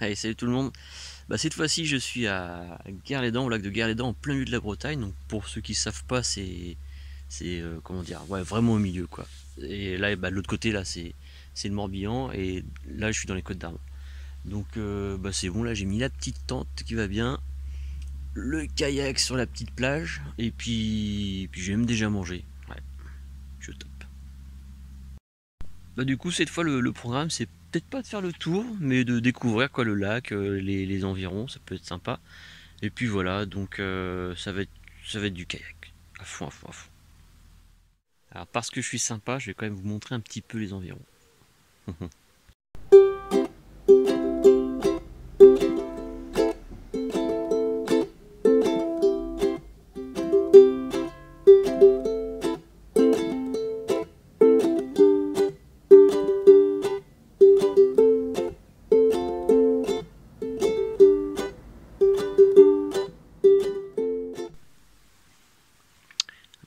Allez, salut tout le monde. Bah, cette fois-ci, je suis à Guerlédan, au lac de Guerlédan, en plein milieu de la Bretagne. Donc, pour ceux qui savent pas, c'est comment dire, ouais, vraiment au milieu, quoi. Et là, bah, de l'autre côté, là, c'est le Morbihan, et là, je suis dans les Côtes d'Armor. Donc, bah, c'est bon. Là, j'ai mis la petite tente qui va bien, le kayak sur la petite plage, et puis j'ai même déjà mangé. Ouais, je top. Bah, du coup, cette fois, le programme, c'est peut-être pas de faire le tour, mais de découvrir quoi le lac, les environs, ça peut être sympa. Et puis voilà, donc ça va être du kayak. À fond, à fond, à fond. Alors parce que je suis sympa, je vais quand même vous montrer un petit peu les environs.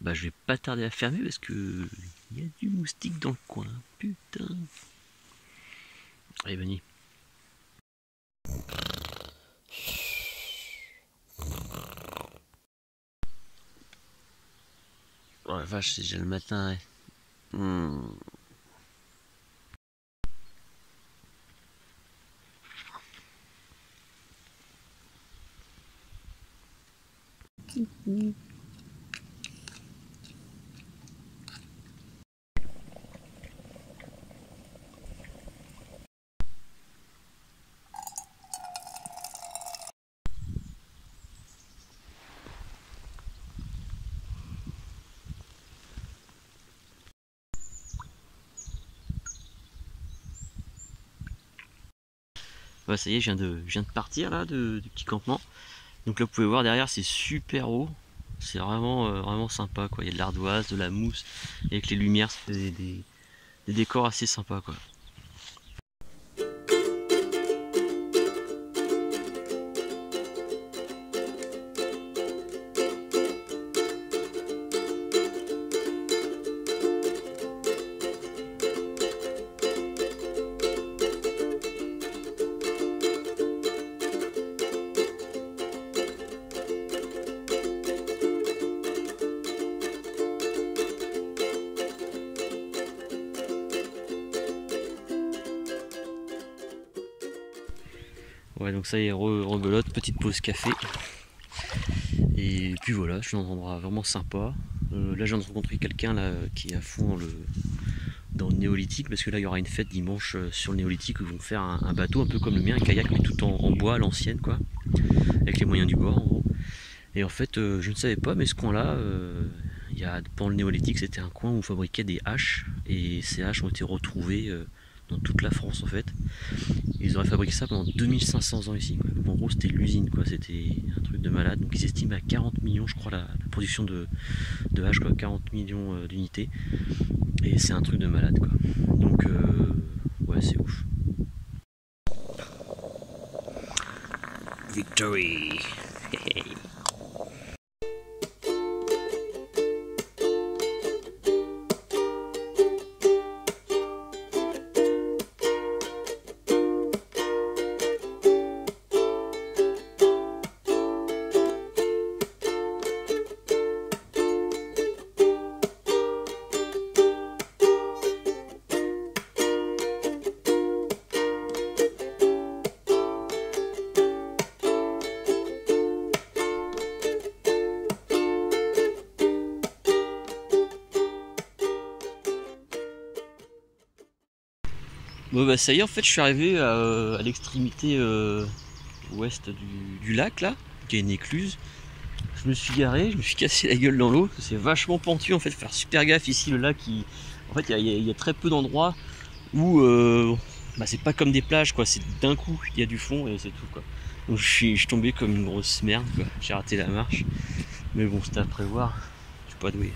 Bah je vais pas tarder à fermer parce que il y a du moustique dans le coin. Putain. Allez, Benny. Oh la vache, c'est déjà le matin. Ouais. Ouais, ça y est, je viens de partir là du petit campement. Donc là, vous pouvez voir derrière, c'est super haut. C'est vraiment, vraiment sympa quoi. Il y a de l'ardoise, de la mousse, et avec les lumières, ça fait des décors assez sympas quoi. Ouais, donc ça y est, rebelote, petite pause café. Et puis voilà, je suis dans un endroit vraiment sympa. Là, je viens de rencontrer quelqu'un là qui est à fond dans le néolithique, parce que là, il y aura une fête dimanche sur le néolithique où ils vont faire un bateau un peu comme le mien, un kayak, mais tout en bois à l'ancienne, quoi, avec les moyens du bord, en gros. Et en fait, je ne savais pas, mais ce coin-là, pendant le néolithique, c'était un coin où on fabriquait des haches, et ces haches ont été retrouvées dans toute la France, en fait. Ils auraient fabriqué ça pendant 2500 ans ici, quoi. Donc, en gros, c'était l'usine, quoi. C'était un truc de malade. Donc ils estiment à 40 millions, je crois, la production de haches, quoi. 40 millions d'unités. Et c'est un truc de malade, quoi. Donc, ouais, c'est ouf. Victory. Bon bah ça y est, en fait je suis arrivé à l'extrémité ouest du lac là, qui est une écluse. Je me suis garé, je me suis cassé la gueule dans l'eau, c'est vachement pentu en fait, faut faire super gaffe ici, le lac en fait il y a très peu d'endroits où bah, c'est pas comme des plages quoi, c'est d'un coup il y a du fond et c'est tout quoi. Donc je suis tombé comme une grosse merde quoi, j'ai raté la marche, mais bon c'était à prévoir, je suis pas doué.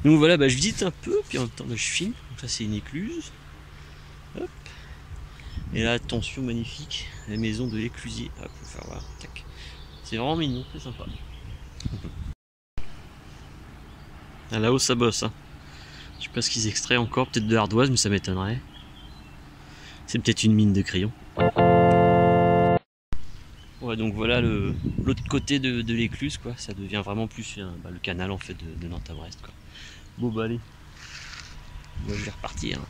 Donc voilà, bah, je visite un peu, puis en même temps bah, je filme, donc ça c'est une écluse. Hop. Et là, attention, magnifique, la maison de l'éclusier. Hop, faut faire voir. Tac. C'est vraiment mignon, c'est sympa. Ah, là-haut, ça bosse. Hein. Je sais pas ce qu'ils extraient encore, peut-être de l'ardoise, mais ça m'étonnerait. C'est peut-être une mine de crayon. Ouais, donc voilà l'autre côté de l'écluse, quoi. Ça devient vraiment plus le canal en fait de Nantes à Brest, quoi. Bon bah allez, moi je vais repartir.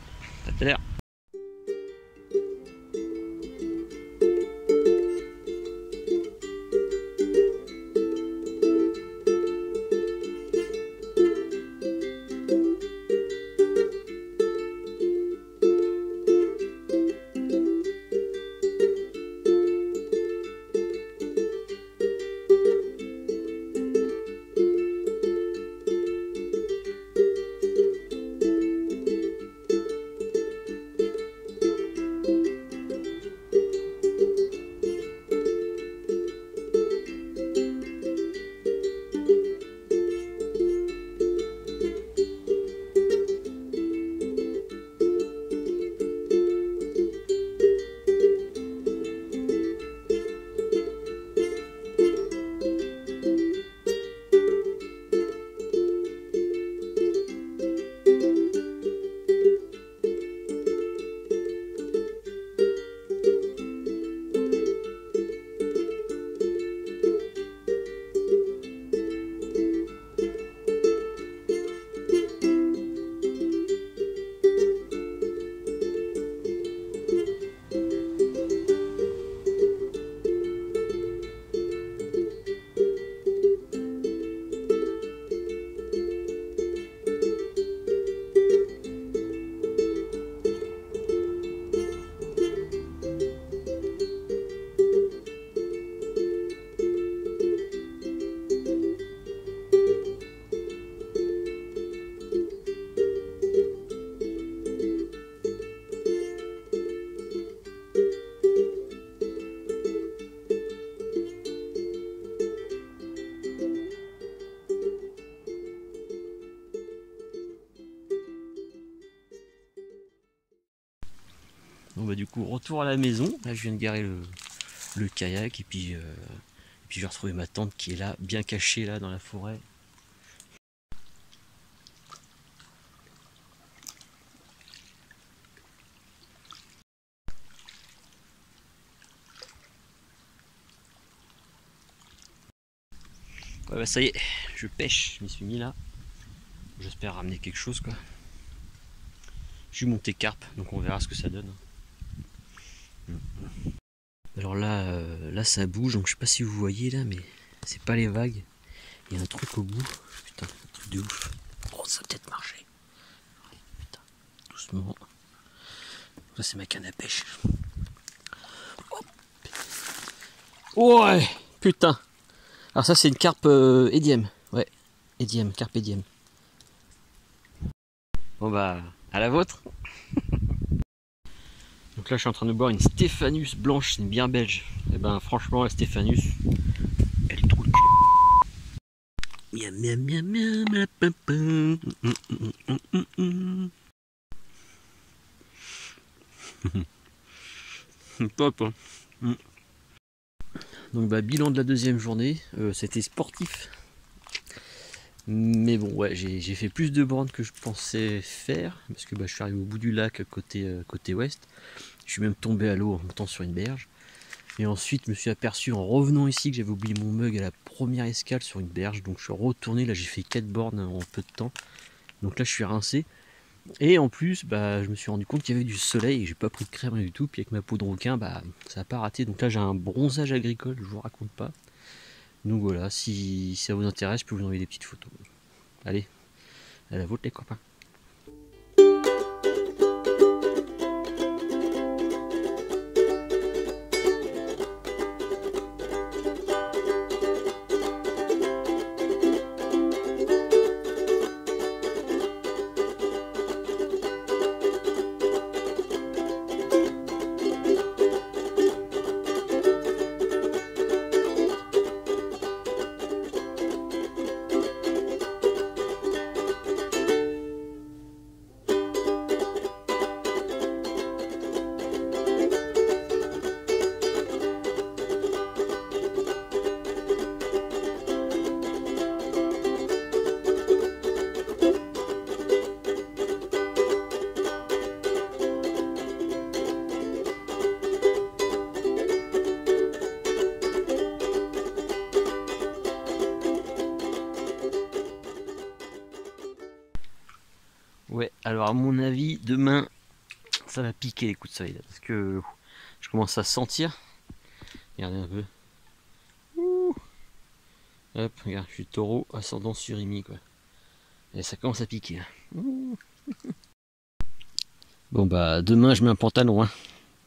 À tout à l'heure. Bon bah du coup retour à la maison, là je viens de garer le kayak et puis je vais retrouver ma tante qui est là, bien cachée là dans la forêt. Ouais bah ça y est, je pêche, je m'y suis mis là. J'espère ramener quelque chose quoi. Je suis monté carpe, donc on verra ce que ça donne. Alors là, là ça bouge, donc je sais pas si vous voyez là, mais c'est pas les vagues. Il y a un truc au bout. Putain, un truc de ouf. Oh, ça va peut-être marcher. Putain, doucement. Ça c'est ma canne à pêche. Oh, ouais, putain. Alors ça c'est une carpe édième. Ouais, édième, carpe édième. Bon bah, à la vôtre. Donc là je suis en train de boire une Stéphanus blanche, c'est une bière belge. Et ben franchement la Stéphanus, elle est trop le cul. Miam miam miam miam pam pam. Top hein. Donc bah bilan de la deuxième journée, c'était sportif. Mais bon ouais j'ai fait plus de bornes que je pensais faire. Parce que bah, je suis arrivé au bout du lac côté ouest. Je suis même tombé à l'eau en montant sur une berge. Et ensuite je me suis aperçu en revenant ici que j'avais oublié mon mug à la première escale sur une berge. Donc je suis retourné, là j'ai fait 4 bornes en peu de temps. Donc là je suis rincé. Et en plus bah, je me suis rendu compte qu'il y avait du soleil et j'ai pas pris de crème rien du tout. Puis avec ma peau de requin bah, ça n'a pas raté. Donc là j'ai un bronzage agricole, je vous raconte pas. Donc voilà, si ça vous intéresse, je peux vous envoyer des petites photos. Allez, à la vôtre les copains. Ouais, alors à mon avis, demain, ça va piquer les coups de soleil là, parce que je commence à sentir. Regardez un peu. Ouh. Hop, regarde, je suis taureau, ascendant surimi quoi. Et ça commence à piquer là. Ouh. Bon bah demain je mets un pantalon hein.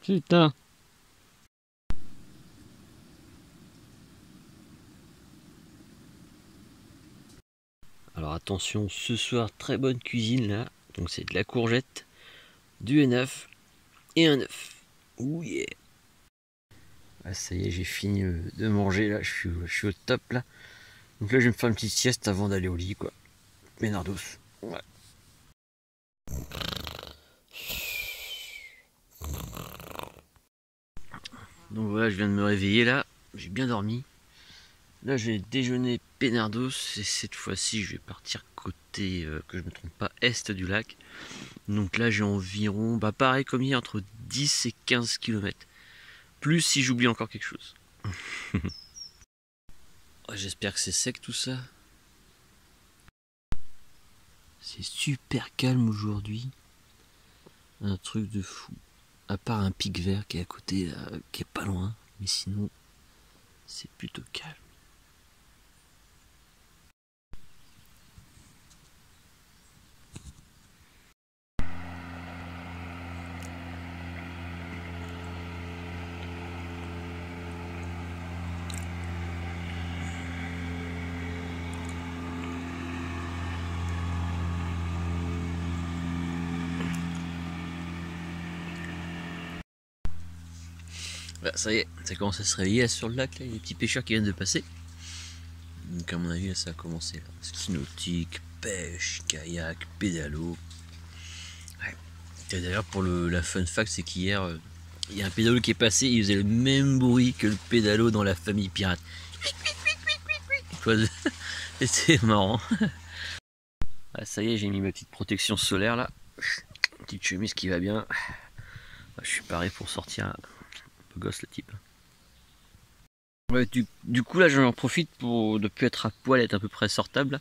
Putain. Alors attention, ce soir très bonne cuisine là. Donc c'est de la courgette, du N9 et un œuf. Ouh yeah. Ah, ça y est, j'ai fini de manger là, je suis au top là. Donc là je vais me faire une petite sieste avant d'aller au lit quoi. Ménardos. Ouais. Donc voilà, je viens de me réveiller là, j'ai bien dormi. Là j'ai déjeuné Pénardos et cette fois-ci je vais partir côté, que je me trompe pas, est du lac. Donc là j'ai environ, bah pareil comme hier, entre 10 et 15 km. Plus si j'oublie encore quelque chose. J'espère que c'est sec tout ça. C'est super calme aujourd'hui. Un truc de fou. À part un pic vert qui est à côté, là, qui est pas loin. Mais sinon, c'est plutôt calme. Voilà, ça y est, ça commence à se réveiller là, sur le lac. Là, il y a des petits pêcheurs qui viennent de passer. Donc à mon avis, là, ça a commencé. Là. Ski nautique, pêche, kayak, pédalo. Ouais. Et d'ailleurs, pour la fun fact, c'est qu'hier, il y a un pédalo qui est passé, il faisait le même bruit que le pédalo dans la famille pirate. C'était marrant. Ah, ça y est, j'ai mis ma petite protection solaire là. Petite chemise qui va bien. Je suis paré pour sortir. Un peu gosse le type. Ouais, du coup là j'en profite pour ne plus être à poil, être à peu près sortable.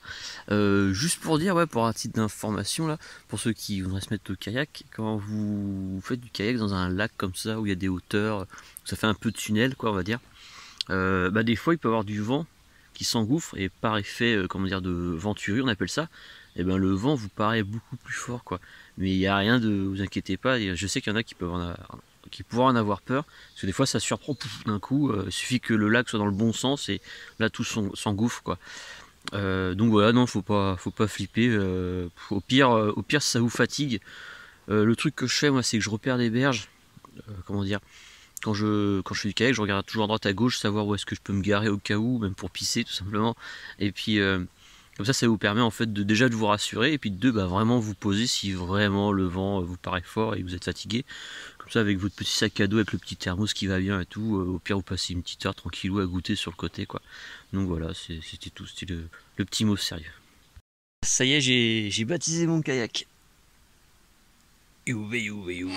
Juste pour dire, ouais, pour un titre d'information là, pour ceux qui voudraient se mettre au kayak, quand vous faites du kayak dans un lac comme ça où il y a des hauteurs, ça fait un peu de tunnel quoi on va dire. Bah des fois il peut y avoir du vent qui s'engouffre et par effet comment dire de venturue on appelle ça. Et ben le vent vous paraît beaucoup plus fort quoi. Mais il n'y a rien de, vous inquiétez pas. Je sais qu'il y en a qui peuvent qui pourraient en avoir peur parce que des fois ça surprend d'un coup. Il suffit que le lac soit dans le bon sens et là tout s'engouffre quoi. Donc voilà, non, faut pas flipper. Au pire si ça vous fatigue. Le truc que je fais moi c'est que je repère des berges. Comment dire, quand je fais du kayak, je regarde toujours à droite à gauche, savoir où est-ce que je peux me garer au cas où, même pour pisser tout simplement. Et puis comme ça vous permet en fait déjà de vous rassurer et puis de deux, bah, vraiment vous poser si vraiment le vent vous paraît fort et que vous êtes fatigué. Comme ça avec votre petit sac à dos avec le petit thermos qui va bien et tout, au pire vous passez une petite heure tranquillou à goûter sur le côté quoi. Donc voilà, c'était tout, c'était le petit mot sérieux. Ça y est, j'ai baptisé mon kayak. Youvé, youvé, youvé.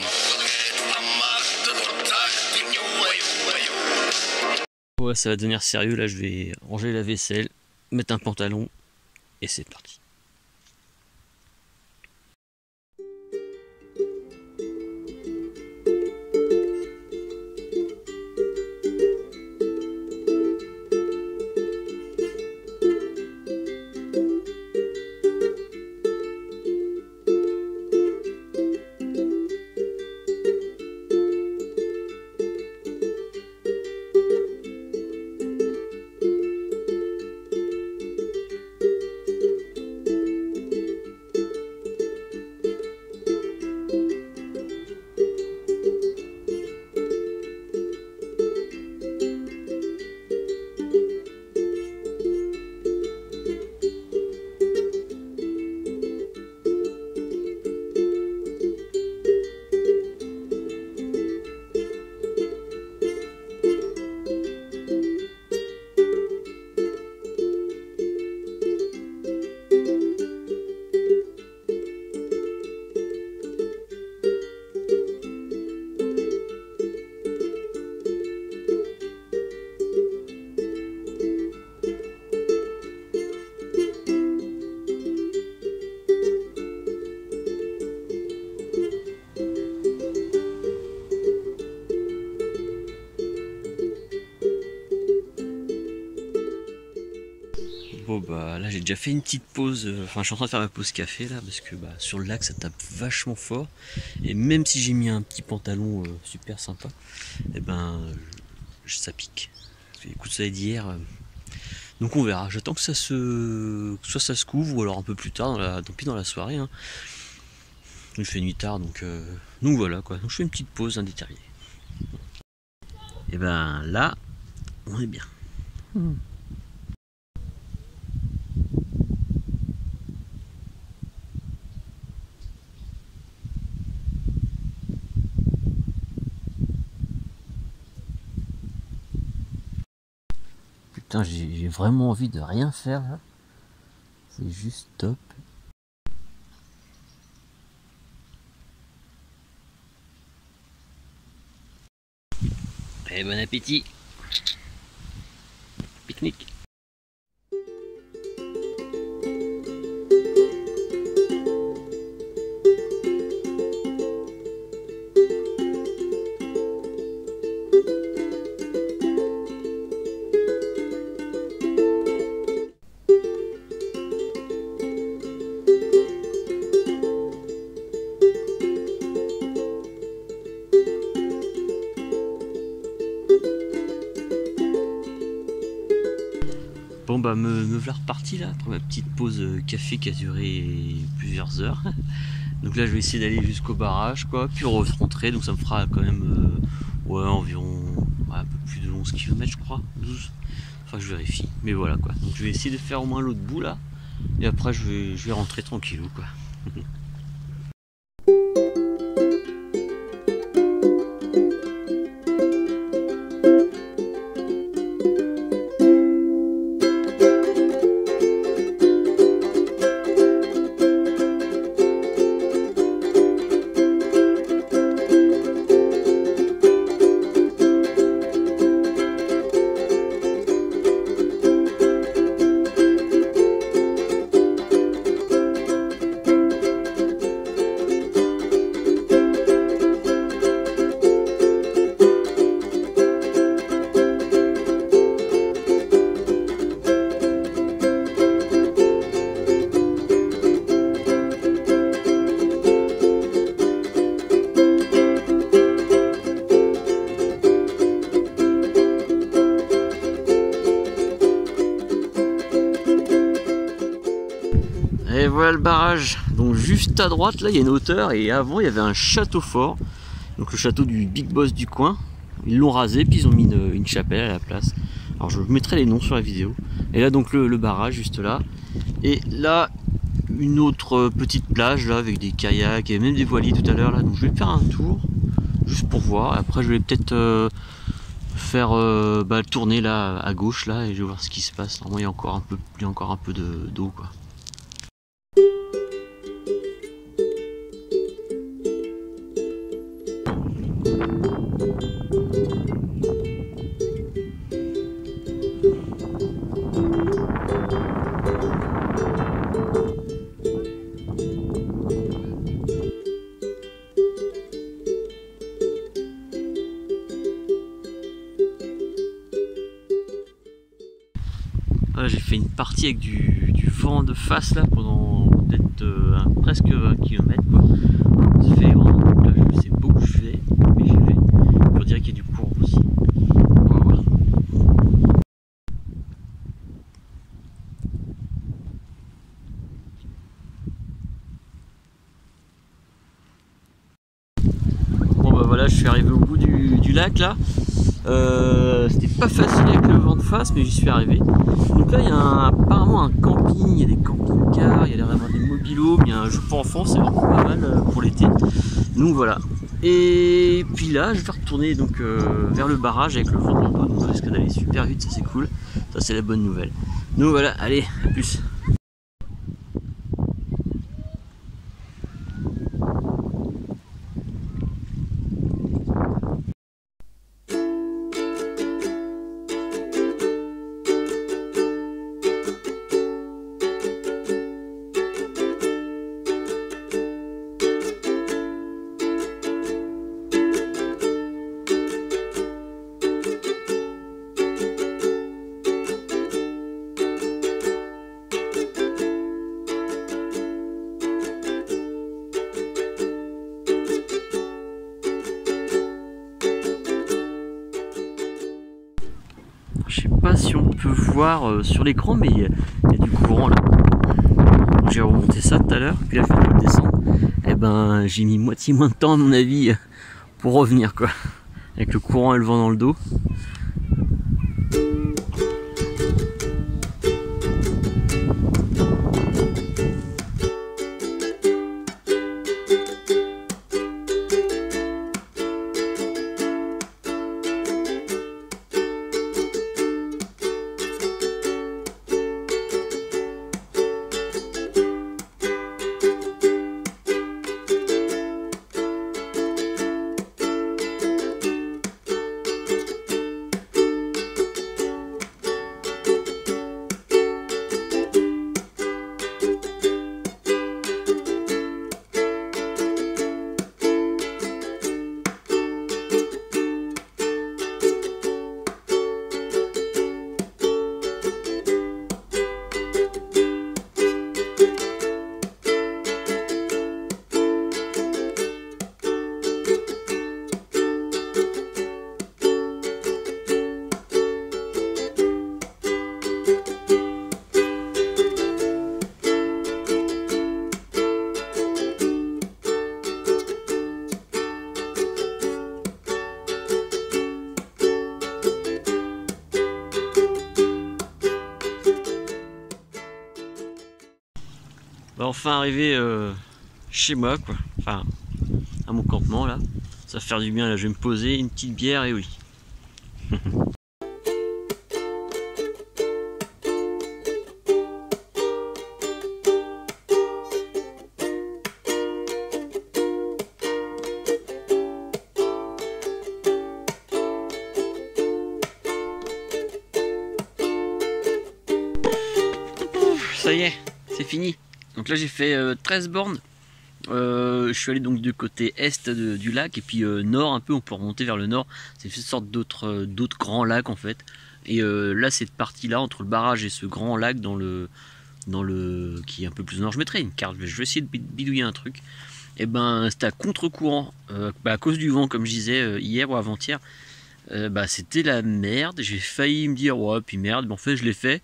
Ouais, ça va devenir sérieux, là je vais ranger la vaisselle, mettre un pantalon, et c'est parti. bah là j'ai déjà fait une petite pause, enfin je suis en train de faire ma pause café là parce que bah, sur le lac ça tape vachement fort et même si j'ai mis un petit pantalon super sympa, et ben ça pique. Les coups de soleil d'hier, donc on verra. J'attends que soit ça se couvre ou alors un peu plus tard dans la soirée. Hein. Il fait nuit tard donc voilà quoi. Donc je fais une petite pause indéterminée. Et ben là on est bien. Putain, j'ai vraiment envie de rien faire là. C'est juste top. Et bon appétit. Pique-nique. Bon bah me voilà reparti là, après ma petite pause café qui a duré plusieurs heures. Donc là je vais essayer d'aller jusqu'au barrage quoi, puis rentrer, donc ça me fera quand même ouais, environ un peu plus de 11 km je crois, 12. Enfin je vérifie, mais voilà quoi. Donc je vais essayer de faire au moins l'autre bout là, et après je vais rentrer tranquillou quoi. Et voilà le barrage, donc juste à droite là il y a une hauteur et avant il y avait un château fort, donc le château du big boss du coin. Ils l'ont rasé puis ils ont mis une chapelle à la place. Alors je vous mettrai les noms sur la vidéo. Et là donc le barrage juste là, et là une autre petite plage là avec des kayaks et même des voiliers tout à l'heure là, donc je vais faire un tour juste pour voir. Et après je vais peut-être faire tourner là à gauche là et je vais voir ce qui se passe. Normalement il y a encore un peu d'eau quoi. J'ai fait une partie avec du vent de face là pendant peut-être presque 20 km quoi. Ça fait vraiment, là je sais pas où je vais, mais j'y vais. On dirait qu'il y a du courant aussi. On va voir. Bon bah voilà, je suis arrivé au bout du lac là. C'était pas facile avec le vent de face, mais j'y suis arrivé. Donc là il y a apparemment un camping, il y a des camping-cars, il y a l'air d'avoir des mobilos, il y a un jeu pour enfants, c'est vraiment pas mal pour l'été. Donc voilà. Et puis là je vais retourner donc vers le barrage avec le vent de bas, donc ça risque d'aller super vite, ça c'est cool, ça c'est la bonne nouvelle. Donc voilà, allez, à plus. pas si on peut voir sur l'écran, mais il y a du courant là. J'ai remonté ça tout à l'heure, puis là je viens de le descendre. Et ben j'ai mis moitié moins de temps à mon avis pour revenir quoi. Avec le courant et le vent dans le dos. Bah, enfin arrivé chez moi quoi, enfin à mon campement là, ça va faire du bien là, je vais me poser, une petite bière et oui. Ça y est, c'est fini. Donc là j'ai fait 13 bornes. Je suis allé donc du côté est du lac et puis nord un peu, on peut remonter vers le nord. C'est une sorte d'autres grands lacs en fait. Et là cette partie là entre le barrage et ce grand lac dans le qui est un peu plus au nord, je mettrai une carte, je vais essayer de bidouiller un truc. Et ben c'était à contre-courant à cause du vent comme je disais hier ou avant-hier. C'était la merde, j'ai failli me dire ouais puis merde, mais en fait je l'ai fait.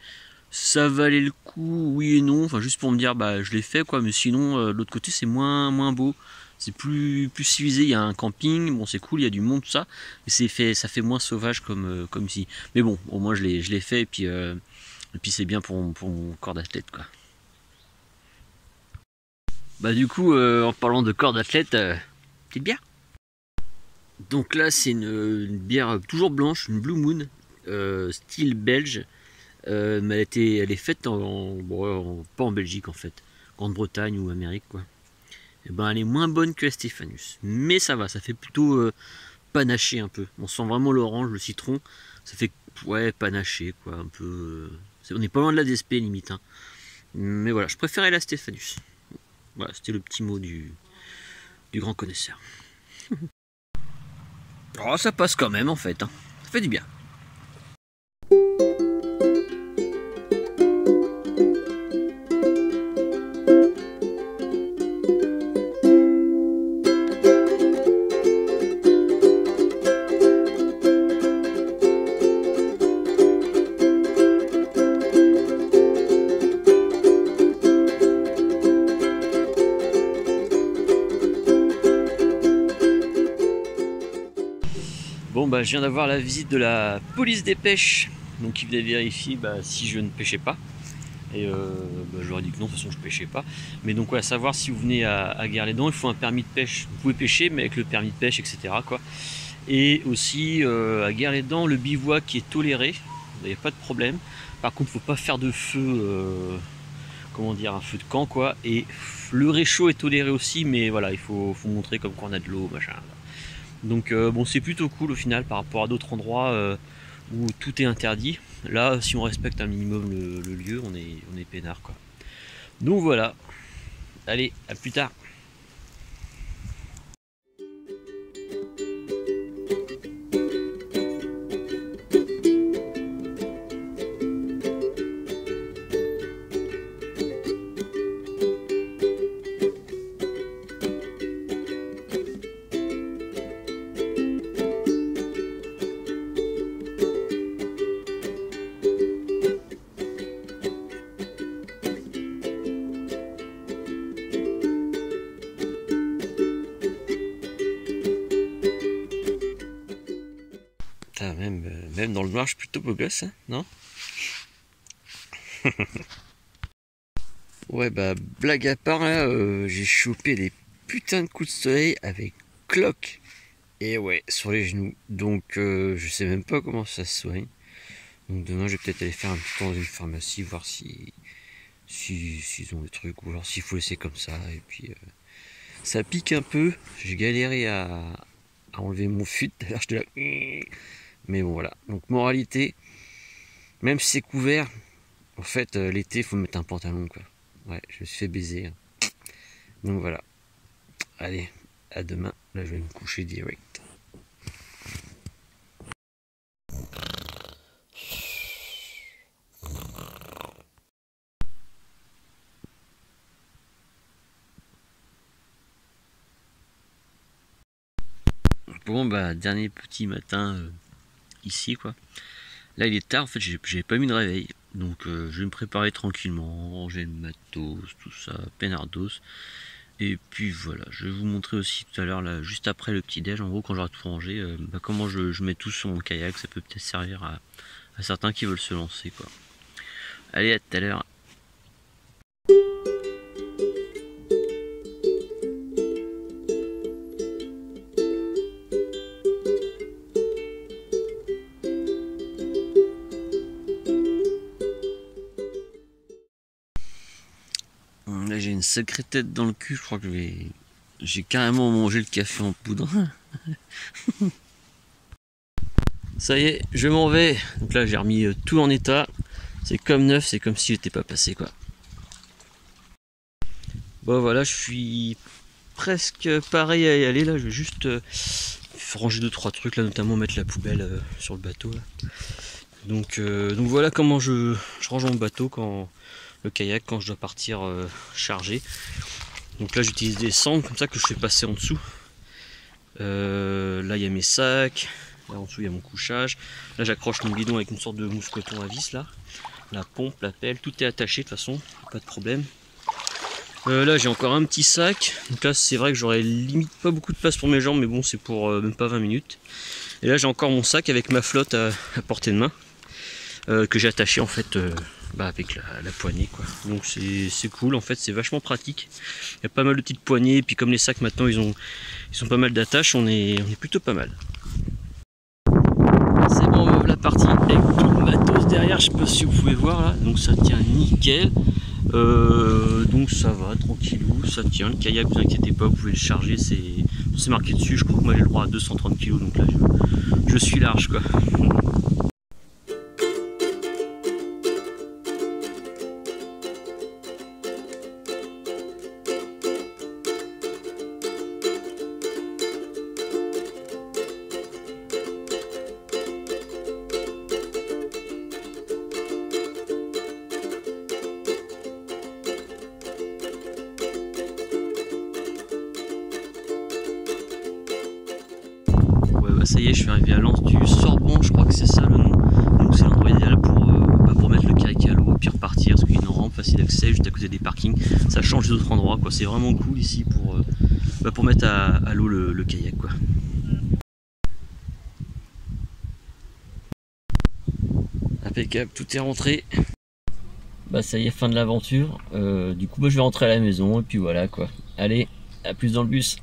Ça valait le coup, oui et non, enfin juste pour me dire je l'ai fait quoi, mais sinon de l'autre côté c'est moins beau, c'est plus civilisé, il y a un camping, bon c'est cool, il y a du monde tout ça, mais ça fait moins sauvage comme ici. Mais bon, au moins je l'ai fait et puis c'est bien pour mon corps d'athlète quoi. Du coup en parlant de corps d'athlète, petite bière. Donc là c'est une bière toujours blanche, une Blue Moon, style belge. Mais elle est faite pas en Belgique en fait, Grande-Bretagne ou Amérique quoi. Et elle est moins bonne que la Stéphanus, mais ça va, ça fait plutôt panaché un peu. On sent vraiment l'orange, le citron, ça fait panaché quoi, un peu. On n'est pas loin de la DSP limite, hein. Mais voilà, je préférais la Stéphanus. Voilà, c'était le petit mot du grand connaisseur. Oh, ça passe quand même en fait, hein. Ça fait du bien. Bon je viens d'avoir la visite de la police des pêches, donc ils venaient vérifier si je ne pêchais pas. Et je leur ai dit que non, de toute façon je pêchais pas. Mais donc à savoir si vous venez à Guerre-les-Dents, il faut un permis de pêche. Vous pouvez pêcher mais avec le permis de pêche, etc. quoi. Et aussi à Guerre-les-Dents, le bivouac qui est toléré, il n'y a pas de problème. Par contre il ne faut pas faire de feu, un feu de camp quoi. Et le réchaud est toléré aussi, mais voilà, il faut montrer comme quoi on a de l'eau, machin. Donc c'est plutôt cool au final par rapport à d'autres endroits où tout est interdit. Là, si on respecte un minimum le lieu, on est peinard quoi. Donc voilà. Allez, à plus tard. Même dans le noir, je suis plutôt beau gosse, hein, non? Ouais, bah, blague à part, là, j'ai chopé des putains de coups de soleil avec cloque. Et ouais, sur les genoux. Donc, je sais même pas comment ça se soigne. Donc, demain, je vais peut-être aller faire un petit tour dans une pharmacie, voir s'ils ont des trucs, ou alors s'il faut laisser comme ça. Et puis, ça pique un peu. J'ai galéré à enlever mon fut. D'ailleurs, je te la... Mais bon, voilà. Donc, moralité, même si c'est couvert, en fait, l'été, il faut mettre un pantalon, quoi. Ouais, je me suis fait baiser. Donc voilà. Allez, à demain. Là, je vais me coucher direct. Bon, bah, dernier petit matin ici, quoi. Là, il est tard, en fait, j'ai pas mis de réveil. Donc, je vais me préparer tranquillement, ranger le matos, tout ça, peinardos. Et puis voilà, je vais vous montrer aussi tout à l'heure, là, juste après le petit-déj, en gros, quand j'aurai tout rangé, comment je mets tout sur mon kayak. Ça peut peut-être servir à certains qui veulent se lancer, quoi. Allez, à tout à l'heure. Là, j'ai une sacrée tête dans le cul, je crois que j'ai carrément mangé le café en poudre. Ça y est, je m'en vais. Donc là, j'ai remis tout en état. C'est comme neuf, c'est comme si j'étais pas passé, quoi. Bon, voilà, je suis presque pareil à y aller. Là, je vais juste ranger 2-3 trucs, là, notamment mettre la poubelle sur le bateau. Là. Donc voilà comment je range mon bateau, le kayak, quand je dois partir charger. Donc là, j'utilise des sangles comme ça que je fais passer en dessous. Là, il y a mes sacs. Là en dessous il y a mon couchage. Là j'accroche mon guidon avec une sorte de mousse coton à vis là. La pompe, la pelle, tout est attaché de toute façon, pas de problème. Là j'ai encore un petit sac. Donc là c'est vrai que j'aurais limite pas beaucoup de place pour mes jambes, mais bon c'est pour même pas 20 minutes. Et là j'ai encore mon sac avec ma flotte à portée de main. Que j'ai attaché en fait avec la poignée quoi. Donc c'est cool en fait, c'est vachement pratique. Il y a pas mal de petites poignées, et puis comme les sacs maintenant ils ont pas mal d'attaches, on est plutôt pas mal. C'est bon, on ouvre la partie avec tout le matos derrière, je sais pas si vous pouvez voir là, donc ça tient nickel. Donc ça va, tranquillou, ça tient. Le kayak, ne vous inquiétez pas, vous pouvez le charger, c'est marqué dessus, je crois que moi j'ai le droit à 230 kg, donc là je suis large quoi. Ça y est, je suis arrivé à l'anse du Sorbon, je crois que c'est ça le nom. Donc c'est l'endroit idéal pour mettre le kayak à l'eau et puis repartir, parce qu'il y a une rampe facile d'accès juste à côté des parkings. Ça change d'autres endroits, quoi. C'est vraiment cool ici pour mettre à l'eau le kayak, quoi. Impeccable, tout est rentré. Bah ça y est, fin de l'aventure. Du coup je vais rentrer à la maison et puis voilà quoi. Allez, à plus dans le bus.